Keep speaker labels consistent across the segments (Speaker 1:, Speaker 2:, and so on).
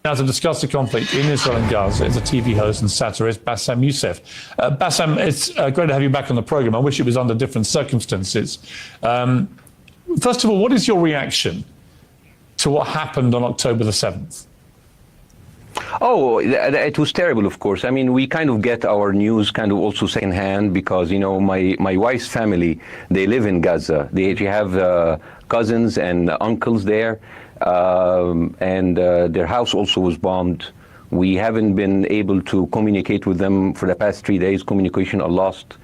Speaker 1: Now, to discuss the conflict in Israel and Gaza is a TV host and satirist, Bassem Youssef. Bassem, it's great to have you back on the programme. I wish it was under different circumstances. First of all, what is your reaction to what happened on October the 7th?
Speaker 2: Oh, it was terrible, of course. I mean, we kind of get our news kind of also secondhand because, you know, my wife's family, they live in Gaza. They have cousins and uncles there. And their house also was bombed. We haven't been able to communicate with them for the past 3 days. Communication are lost.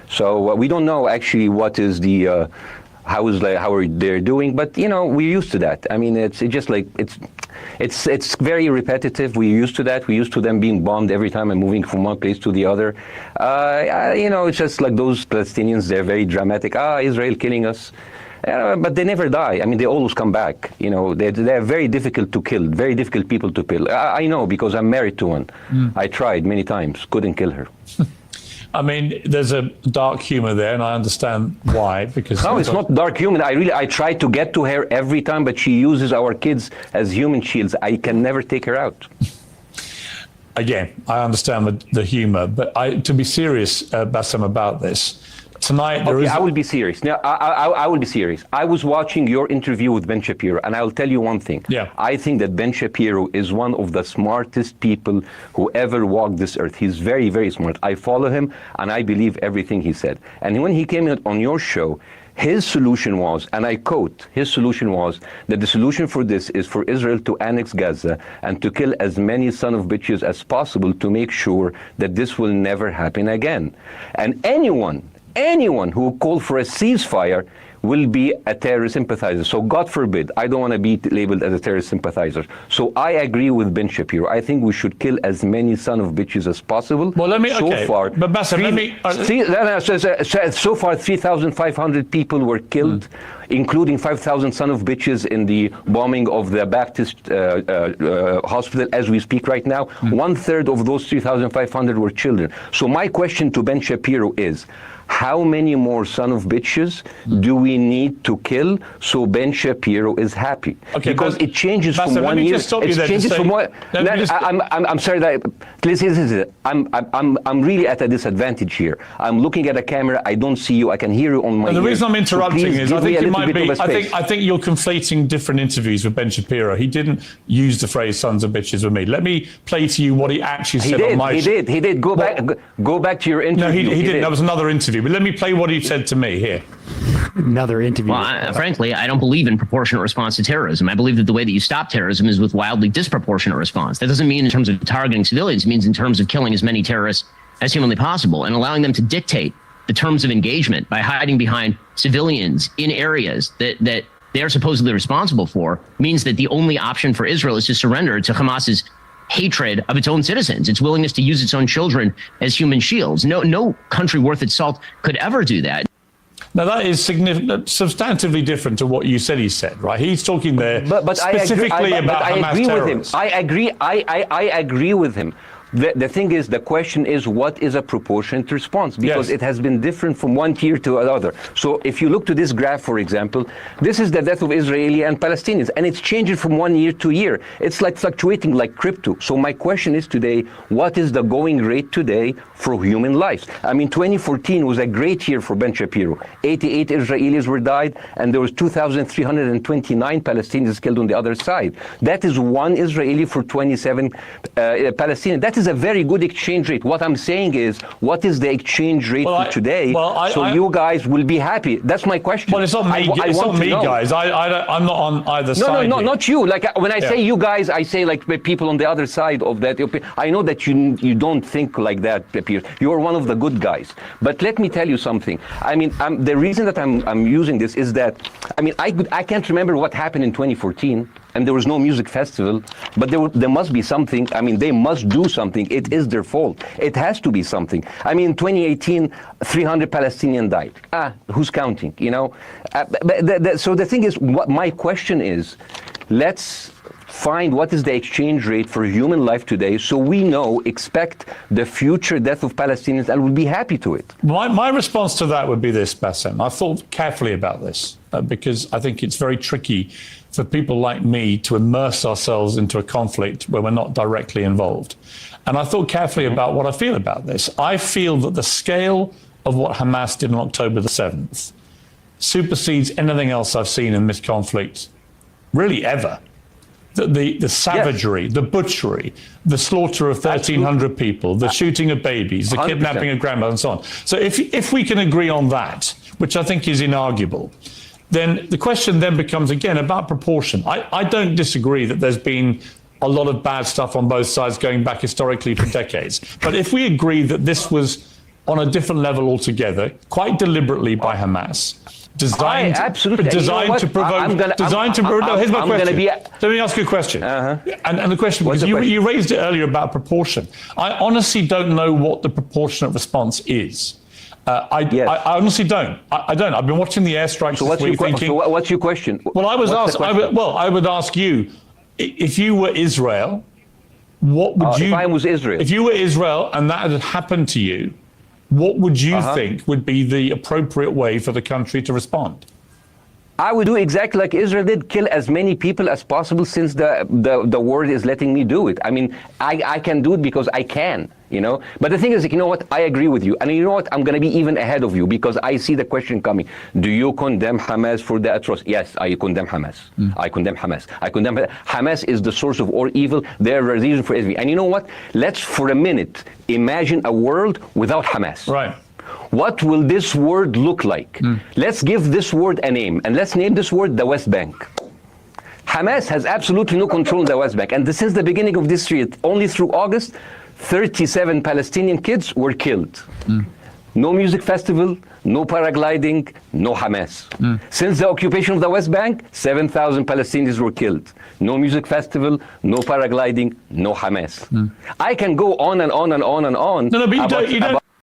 Speaker 2: So we don't know actually what is the how are they doing, but you know, we're used to that. I mean, it's just like it's very repetitive. We're used to that. We're used to them being bombed every time and moving from one place to the other. You know, it's just like those Palestinians. They're very dramatic. Israel killing us. But they never die. I mean, they always come back. You know, they're very difficult to kill, very difficult people to kill. I know because I'm married to one. I tried many times, couldn't kill her.
Speaker 1: I mean, there's a dark humor there, and I understand why. Because
Speaker 2: no, it's not dark humor. I try to get to her every time, but she uses our kids as human shields. I can never take her out.
Speaker 1: Again, I understand the humor, but to be serious, Bassem, about this. Tonight,
Speaker 2: I will be serious. Now, I will be serious. I was watching your interview with Ben Shapiro, and I will tell you one thing.
Speaker 1: Yeah.
Speaker 2: I think that Ben Shapiro is one of the smartest people who ever walked this earth. He's very, very smart. I follow him, and I believe everything he said. And when he came on your show, his solution was, and I quote, his solution was that the solution for this is for Israel to annex Gaza and to kill as many son of bitches as possible to make sure that this will never happen again. And anyone who called for a ceasefire will be a terrorist sympathizer. So God forbid, I don't want to be labeled as a terrorist sympathizer. So I agree with Ben Shapiro. I think we should kill as many son of bitches as possible.
Speaker 1: Well, let me, so far, but Bassem,
Speaker 2: so far 3,500 people were killed, including 5,000 son of bitches in the bombing of the Baptist hospital as we speak right now. 1/3 of those 3,500 were children. So my question to Ben Shapiro is, how many more son of bitches do we need to kill so Ben Shapiro is happy?
Speaker 1: Okay,
Speaker 2: because it changes
Speaker 1: Bassem,
Speaker 2: from 1 year. It changes from one. I'm sorry that. Listen, I'm really at a disadvantage here. I'm looking at a camera. I don't see you. I can hear you on my.
Speaker 1: And the
Speaker 2: ears.
Speaker 1: reason I'm interrupting is I think it might be. I think you're conflating different interviews with Ben Shapiro. He didn't use the phrase "sons of bitches" with me. Let me play to you what he actually said on my.
Speaker 2: He did. Go back to your interview.
Speaker 1: No, he didn't. That was another interview. But let me play what he said to me here.
Speaker 3: Another interview.
Speaker 4: Well, frankly, I don't believe in proportionate response to terrorism. I believe that the way that you stop terrorism is with wildly disproportionate response. That doesn't mean in terms of targeting civilians. It means in terms of killing as many terrorists as humanly possible and allowing them to dictate the terms of engagement by hiding behind civilians in areas that they are supposedly responsible for means that the only option for Israel is to surrender to Hamas's hatred of its own citizens, its willingness to use its own children as human shields. No country worth its salt could ever do that.
Speaker 1: Now that is substantively different to what you said he said, right? He's talking there specifically about Hamas terrorists.
Speaker 2: I agree with him. The thing is, the question is, what is a proportionate response? Because it has been different from one tier to another. So if you look to this graph, for example, this is the death of Israeli and Palestinians, and it's changing from 1 year to year. It's like fluctuating like crypto. So my question is today, what is the going rate today for human lives? I mean, 2014 was a great year for Ben Shapiro. 88 Israelis were died, and there was 2,329 Palestinians killed on the other side. That is one Israeli for 27 Palestinians. That is a very good exchange rate. What I'm saying is, what is the exchange rate for today? You guys will be happy. That's my question.
Speaker 1: Well, it's not me, guys. I'm not on either side.
Speaker 2: No, not you. Like when I say you guys, I say like people on the other side of that. I know that you don't think like that, Piers. You're one of the good guys. But let me tell you something. I mean, the reason that I'm using this is that, I mean, I can't remember what happened in 2014. And there was no music festival, but there must be something. I mean, they must do something. It is their fault. It has to be something. I mean, 2018, 300 Palestinians died. Who's counting, you know? So the thing is, what my question is, let's find what is the exchange rate for human life today so we expect the future death of Palestinians and we'll be happy to it.
Speaker 1: My response to that would be this, Bassem. I've thought carefully about this because I think it's very tricky for people like me to immerse ourselves into a conflict where we're not directly involved. And I thought carefully about what I feel about this. I feel that the scale of what Hamas did on October the 7th supersedes anything else I've seen in this conflict, really ever. The savagery, the butchery, the slaughter of 1,300 people, the shooting of babies, the
Speaker 2: 100%.
Speaker 1: kidnapping of grandmothers, and so on. So if we can agree on that, which I think is inarguable, then the question then becomes, again, about proportion. I don't disagree that there's been a lot of bad stuff on both sides going back historically for decades. But if we agree that this was on a different level altogether, quite deliberately by Hamas, designed to provoke, no, here's my question. Let me ask you a question. And the question, because you raised it earlier about proportion. I honestly don't know what the proportionate response is. I honestly don't. I don't. I've been watching the airstrikes this week thinking...
Speaker 2: So what's your question?
Speaker 1: Well, I would ask you, if you were Israel, what would you...
Speaker 2: If I was Israel.
Speaker 1: If you were Israel and that had happened to you, what would you think would be the appropriate way for the country to respond?
Speaker 2: I would do exactly like Israel did, kill as many people as possible, since the world is letting me do it. I mean, I can do it because I can, you know. But the thing is, you know what, I agree with you. And you know what, I'm going to be even ahead of you, because I see the question coming. Do you condemn Hamas for the atrocity? Yes, I condemn Hamas. I condemn Hamas. Hamas is the source of all evil. They're the reason for everything. And you know what? Let's, for a minute, imagine a world without Hamas.
Speaker 1: Right.
Speaker 2: What will this word look like? Let's give this word a name, and let's name this word the West Bank. Hamas has absolutely no control in the West Bank, and since the beginning of this year, only through August, 37 Palestinian kids were killed. No music festival, no paragliding, no Hamas. Since the occupation of the West Bank, 7,000 Palestinians were killed. No music festival, no paragliding, no Hamas. I can go on and on and on and on.
Speaker 1: No, but you don't